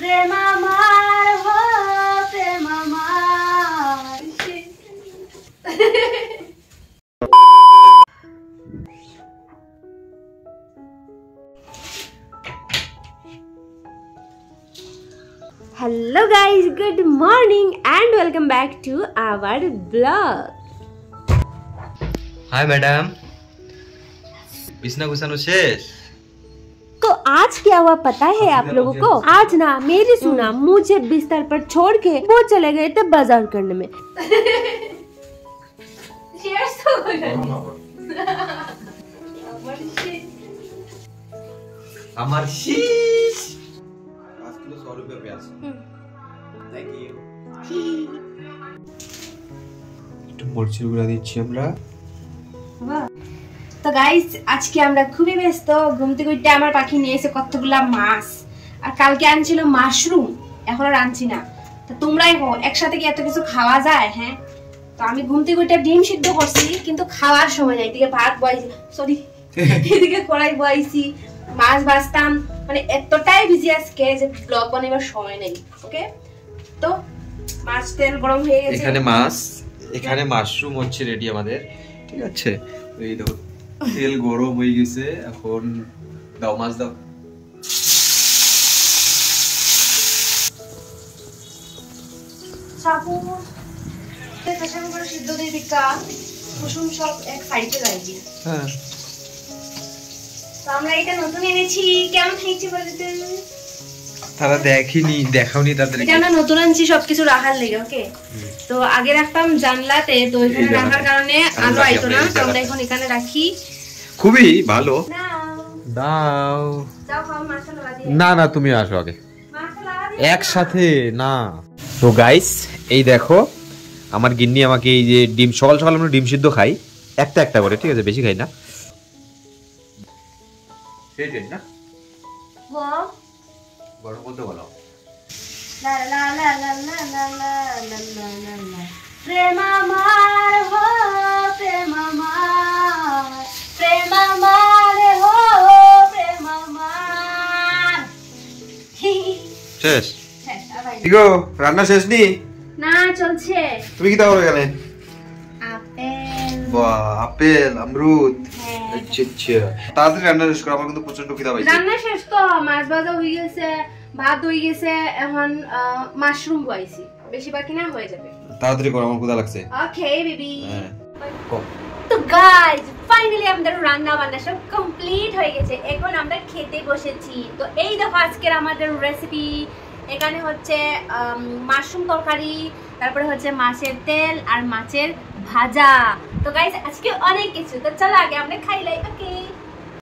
প্রেম আমার হো প্রেম আমার। Hello guys, good morning and welcome back to our vlog. Hi madam, बिस्ना गुसानो शेष। तो आज क्या हुआ पता है आप लोगों को? आज ना मेरी सुना मुझे बिस्तर पर छोड़ के वो चले गए थे बाजार करने में। আমার শীষ 5 কিলো 100 रुपए प्याज। Thank you. একটু মরিচের গুঁড়া দিচ্ছি আমরা। তো গাইস আজকে আমরা খুবই ব্যস্ত। ঘুম থেকে উঠে আমার পাখি নিয়ে এসে কতগুলা মাছ, আর কালকে আনছিল মাশরুম, এখন আর আনছি না। তো তোমরাই হো একসাথে কি এত কিছু খাওয়া যায়? হ্যাঁ, তো আমি ঘুম থেকে উঠে ডিম সিদ্ধ করছি, কিন্তু খাওয়ার সময় নাই। এদিকে ভাত বয়াইছি, সরি এদিকে কড়াই বয়াইছি, মাছ ভাজতাম, মানে এতটাই বিজি আজকে যে ব্লগ বানাবার সময় নেই। ওকে, তো মাছ তেল গরম হয়ে গেছে, এখানে মাছ, এখানে মাশরুম হচ্ছে রেডি আমাদের, ঠিক আছে? এই দেখো তেল গরম হয়ে গেছে, এখন দাও মাছ দাও। সাবু প্রেসার কুকারে সিদ্ধ দিয়ে দিকা কুসুম সব এক সাইডে রাখি। হ্যাঁ, তো আমরা এটা নতুন এনেছি, কেমন হয়েছে বলতে? তারা দেখাওনি তাদের। এটা আমরা নতুন আনছি সবকিছু রাখার লেগে। ওকে, তো আগে রাখতাম জানলাতে, তো এখানে রাখার কারণে আলো আইতো না, তো আমরা এখন এখানে রাখি। খুবই ভালো। দাও যাও খাও, মাছটা লাগা দিয়ে। না না, তুমি আসো আগে মাছটা লাগা দিয়ে একসাথে না। তো গাইস এই দেখো আমার গিন্নি আমাকে এই যে ডিম, সকাল সকাল আমরা ডিম সিদ্ধ খাই একটা একটা করে, ঠিক আছে? বেশি খাই না। সেইটাই না, গো গরম বলতে বলো। লা লা লা লা লা লা লা লা লা লা। প্রেম আমার হো প্রেম আমার, প্রেম আমার হো প্রেম আমার। শেষ? হ্যাঁ, আবার কি গো, রান্না শেষ নি? না, চলছে। তুমি কি দাও এখানে? আপেল। বাহ, আপেল, আমরুদ। হ্যাঁ। আচ্ছা আচ্ছা, তাড়াতাড়ি রান্না শেষ করো, আমার কিন্তু প্রচন্ড খিদা পাইছে। রান্না শেষ তো, মাছ ভাজা হয়ে গেছে, ভাত হয়ে গেছে, এখন মাশরুম বয়াইছি, বেশি বাকি না, হয়ে যাবে। তাড়াতাড়ি করো, আমার ক্ষুধা লাগছে। Okay baby. হ্যাঁ, কম। তো গাইস ফাইনালি আমাদের রান্না বান্না সব কমপ্লিট হয়ে গেছে, এখন আমরা খেতে বসেছি। তো এই দেখো আজকের আমাদের রেসিপি, এখানে হচ্ছে মাশরুম তরকারি, তারপরে হচ্ছে মাছের তেল আর মাছের ভাজা। তো গাইস আজকে অনেক কিছু, তো চলো আগে আমরা খাই লাই। ওকে।